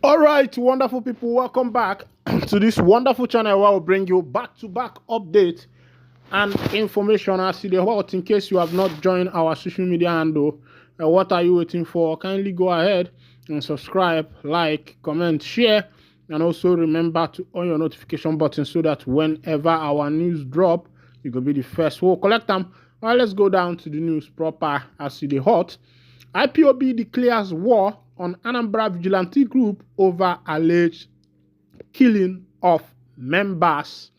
All right, wonderful people, welcome back to this wonderful channel where we'll bring you back-to-back update and information as to the what. In case you have not joined our social media handle, what are you waiting for? Kindly go ahead and subscribe, like, comment, share, and also remember to on your notification button so that whenever our news drop, you will be the first. We'll collect them. All right, let's go down to the news proper as to the hot. IPOB declares war on Anambra vigilante group over alleged killing of members.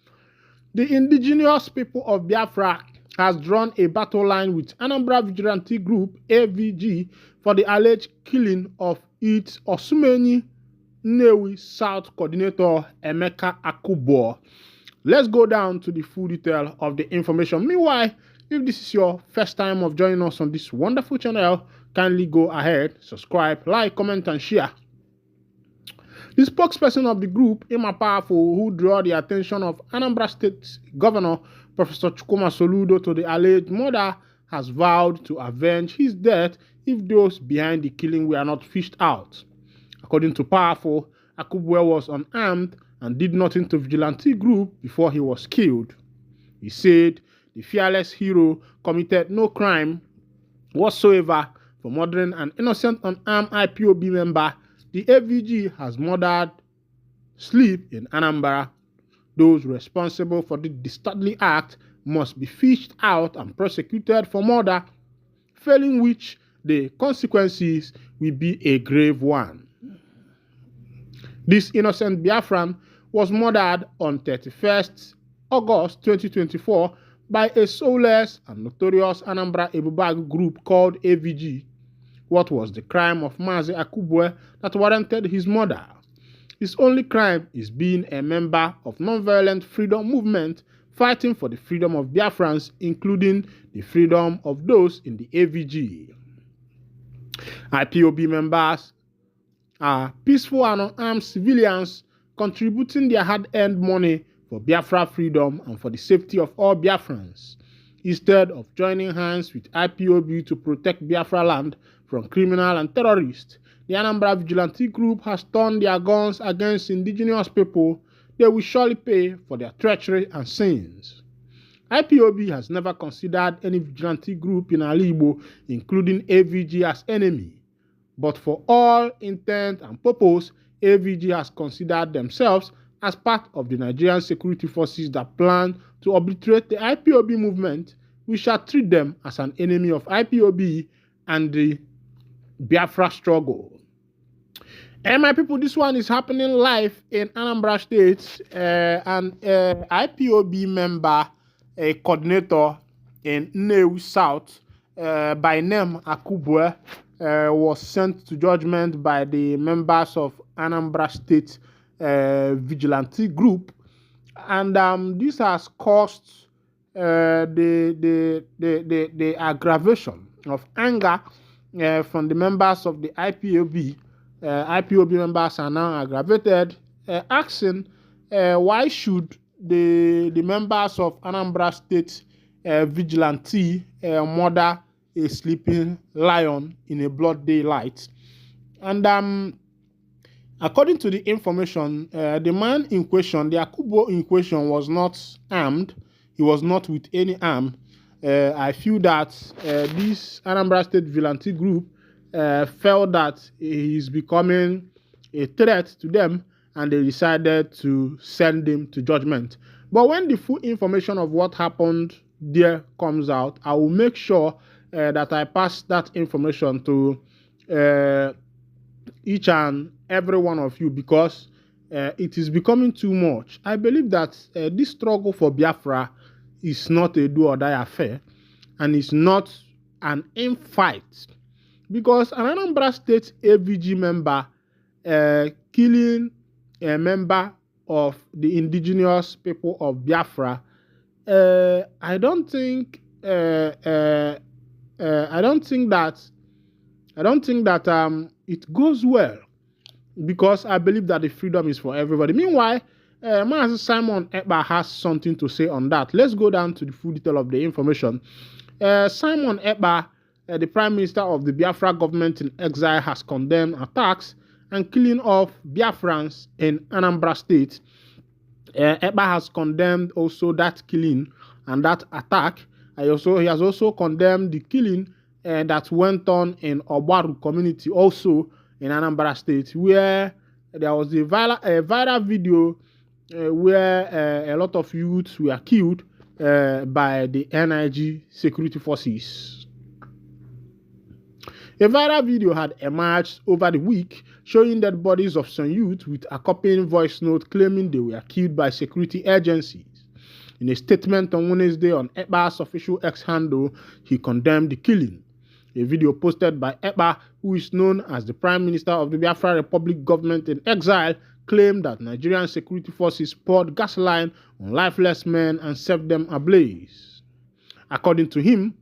The indigenous people of Biafra has drawn a battle line with Anambra vigilante group AVG for the alleged killing of its Osumeni Nnewi South coordinator Emeka Akubo. Let's go down to the full detail of the information. Meanwhile, if this is your first time of joining us on this wonderful channel, kindly go ahead, subscribe, like, comment, and share. The spokesperson of the group, Emma Powerful, who drew the attention of Anambra State Governor Professor Chukwuma Soludo to the alleged murder, has vowed to avenge his death if those behind the killing were not fished out. According to Powerful, Akubwe was unarmed and did nothing to vigilante group before he was killed. He said the fearless hero committed no crime whatsoever for murdering an innocent unarmed IPOB member. The AVG has murdered sleep in Anambra. Those responsible for the dastardly act must be fished out and prosecuted for murder, failing which the consequences will be a grave one. This innocent Biafran was murdered on 31st August 2024 by a soulless and notorious Anambra Ebubag group called AVG. What was the crime of Mazi Akubwe that warranted his murder? His only crime is being a member of non-violent freedom movement fighting for the freedom of Biafrans, including the freedom of those in the AVG. IPOB members are peaceful and unarmed civilians contributing their hard-earned money for Biafra freedom and for the safety of all Biafrans. Instead of joining hands with IPOB to protect Biafraland from criminal and terrorists, the Anambra Vigilante Group has turned their guns against indigenous people. They will surely pay for their treachery and sins. IPOB has never considered any vigilante group in Alibo, including AVG, as enemy. But for all intent and purpose, AVG has considered themselves as part of the Nigerian security forces that plan to obliterate the IPOB movement. We shall treat them as an enemy of IPOB and the Biafra struggle. And my people, this one is happening live in Anambra State. An IPOB member, a coordinator in Nnewi South, by name Akubwe, was sent to judgment by the members of Anambra State vigilante group, and this has caused the aggravation of anger from the members of the IPOB. IPOB members are now aggravated, asking why should the members of Anambra State vigilante murder a sleeping lion in a broad daylight. And according to the information, the man in question, the Akubo in question, was not armed. He was not with any arm. I feel that this Anambra State vigilante group felt that he is becoming a threat to them, and they decided to send him to judgment. But when the full information of what happened there comes out, I will make sure that I pass that information to each and every one of you, because it is becoming too much. I believe that this struggle for Biafra is not a do or die affair, and it's not an infight, because an Anambra State AVG member killing a member of the indigenous people of Biafra, I don't think that it goes well, because I believe that the freedom is for everybody. Meanwhile, Master Simon Ekpa has something to say on that. Let's go down to the full detail of the information. Simon Ekpa, the Prime Minister of the Biafra government in exile, has condemned attacks and killing of Biafrans in Anambra State. Ekpa has condemned also that killing and that attack. He has also condemned the killing that went on in Obaru community, also in Anambra State, where there was a viral video where a lot of youths were killed by the NIG security forces. A viral video had emerged over the week showing dead bodies of some youth with accompanying voice note claiming they were killed by security agencies. In a statement on Wednesday on Ekpa's official X handle, he condemned the killing. A video posted by Ekpa, who is known as the Prime Minister of the Biafra Republic government in exile, claimed that Nigerian security forces poured gasoline on lifeless men and set them ablaze. According to him,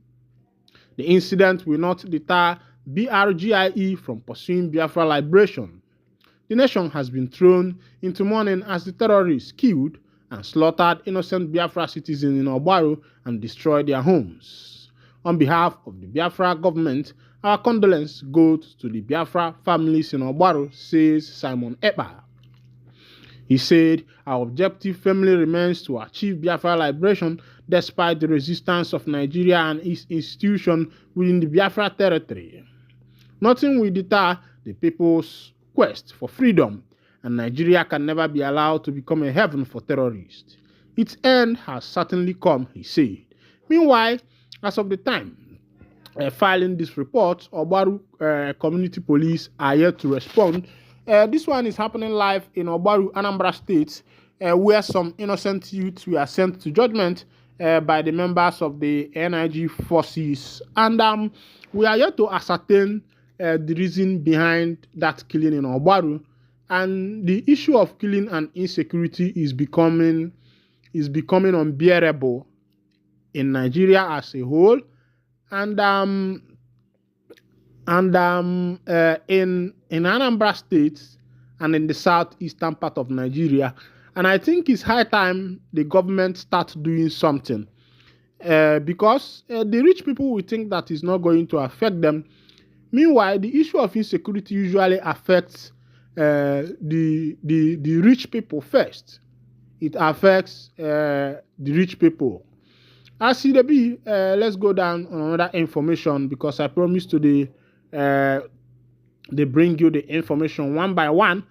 the incident will not deter BRGIE from pursuing Biafra liberation. The nation has been thrown into mourning as the terrorists killed and slaughtered innocent Biafra citizens in Obaru and destroyed their homes. On behalf of the Biafra government, our condolences go to the Biafra families in Obaru, says Simon Ekpa. He said, our objective firmly remains to achieve Biafra liberation despite the resistance of Nigeria and its institutions within the Biafra territory. Nothing will deter the people's quest for freedom, and Nigeria can never be allowed to become a heaven for terrorists. Its end has certainly come, he said. Meanwhile, as of the time filing this report, Obaru community police are yet to respond. This one is happening live in Obaru, Anambra State, where some innocent youths were sent to judgment by the members of the NIG forces. And we are yet to ascertain the reason behind that killing in Obaru. And the issue of killing and insecurity is becoming unbearable in Nigeria as a whole, and in Anambra State and in the southeastern part of Nigeria. And I think it's high time the government starts doing something, because the rich people will think that it's not going to affect them. Meanwhile, the issue of insecurity usually affects the rich people first. It affects the rich people. As CDB, let's go down on another information, because I promised to they bring you the information one by one.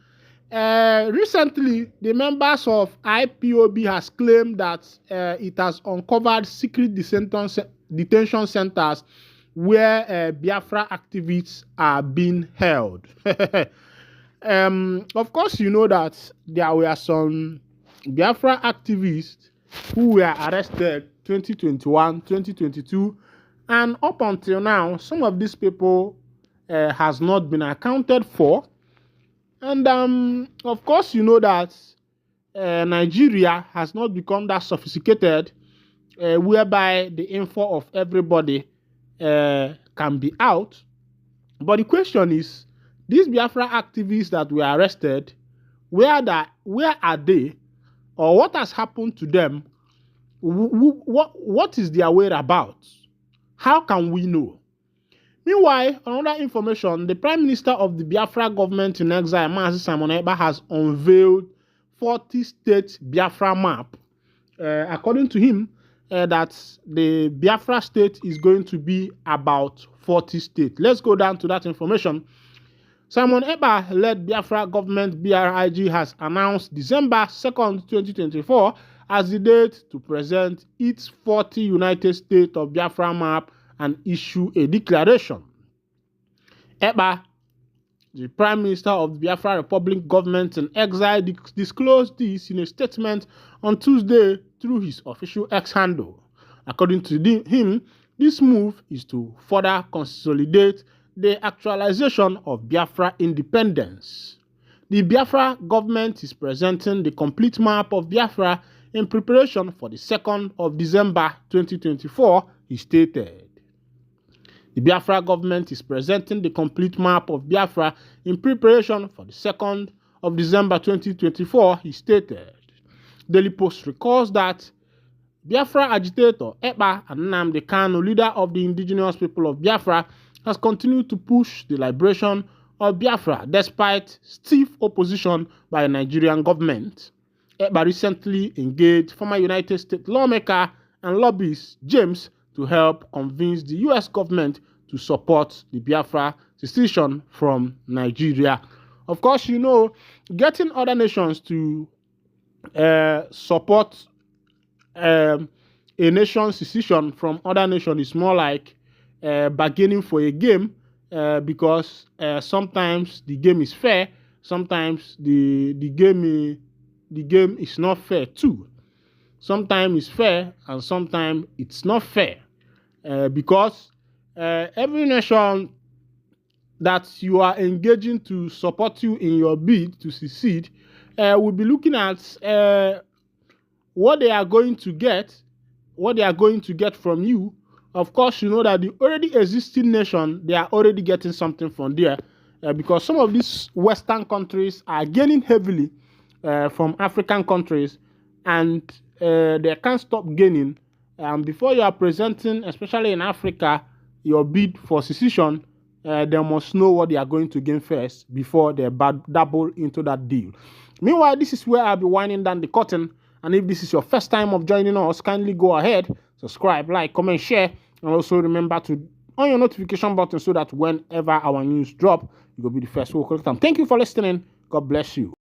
Recently, the members of IPOB has claimed that it has uncovered secret detention centers where Biafra activists are being held. Of course, you know that there were some Biafra activists who were arrested 2021, 2022, and up until now, some of these people has not been accounted for. And of course, you know that Nigeria has not become that sophisticated, whereby the info of everybody can be out. But the question is, these Biafra activists that were arrested, where are they, or what has happened to them? What is their whereabouts? How can we know? Meanwhile, another information, the Prime Minister of the Biafra government in exile, Mazi Simon Ekpa, has unveiled 40-state Biafra map. According to him, that the Biafra state is going to be about 40 states. Let's go down to that information. Simon Ekpa-led Biafra government BRIG has announced December 2nd, 2024 as the date to present its 40 United States of Biafra map and issue a declaration. Ekpa, the Prime Minister of the Biafra Republic government in exile, disclosed this in a statement on Tuesday through his official X handle. According to him, this move is to further consolidate the actualization of Biafra independence. The Biafra government is presenting the complete map of Biafra in preparation for the 2nd of December 2024, he stated. The Biafra government is presenting the complete map of Biafra in preparation for the 2nd of December 2024, he stated. Daily Post recalls that Biafra agitator Ekpa and Nnamdi Kanu, leader of the indigenous people of Biafra, has continued to push the liberation of Biafra despite stiff opposition by the Nigerian government. Ekpa recently engaged former United States lawmaker and lobbyist James to help convince the US government to support the Biafra secession from Nigeria. Of course, you know, getting other nations to support a nation's secession from other nations is more like bargaining for a game, because sometimes the game is fair, sometimes the game is not fair too. Sometimes it's fair and sometimes it's not fair, because every nation that you are engaging to support you in your bid to secede will be looking at what they are going to get from you. Of course, you know that the already existing nation, they are already getting something from there, because some of these Western countries are gaining heavily from African countries, and they can't stop gaining. Before you are presenting, especially in Africa, your bid for secession, they must know what they are going to gain first before they dabble into that deal. Meanwhile, this is where I'll be winding down the curtain. And if this is your first time of joining us, kindly go ahead, subscribe, like, comment, share, and also remember to on your notification button so that whenever our news drop, you will be the first to collect them. Thank you for listening. God bless you.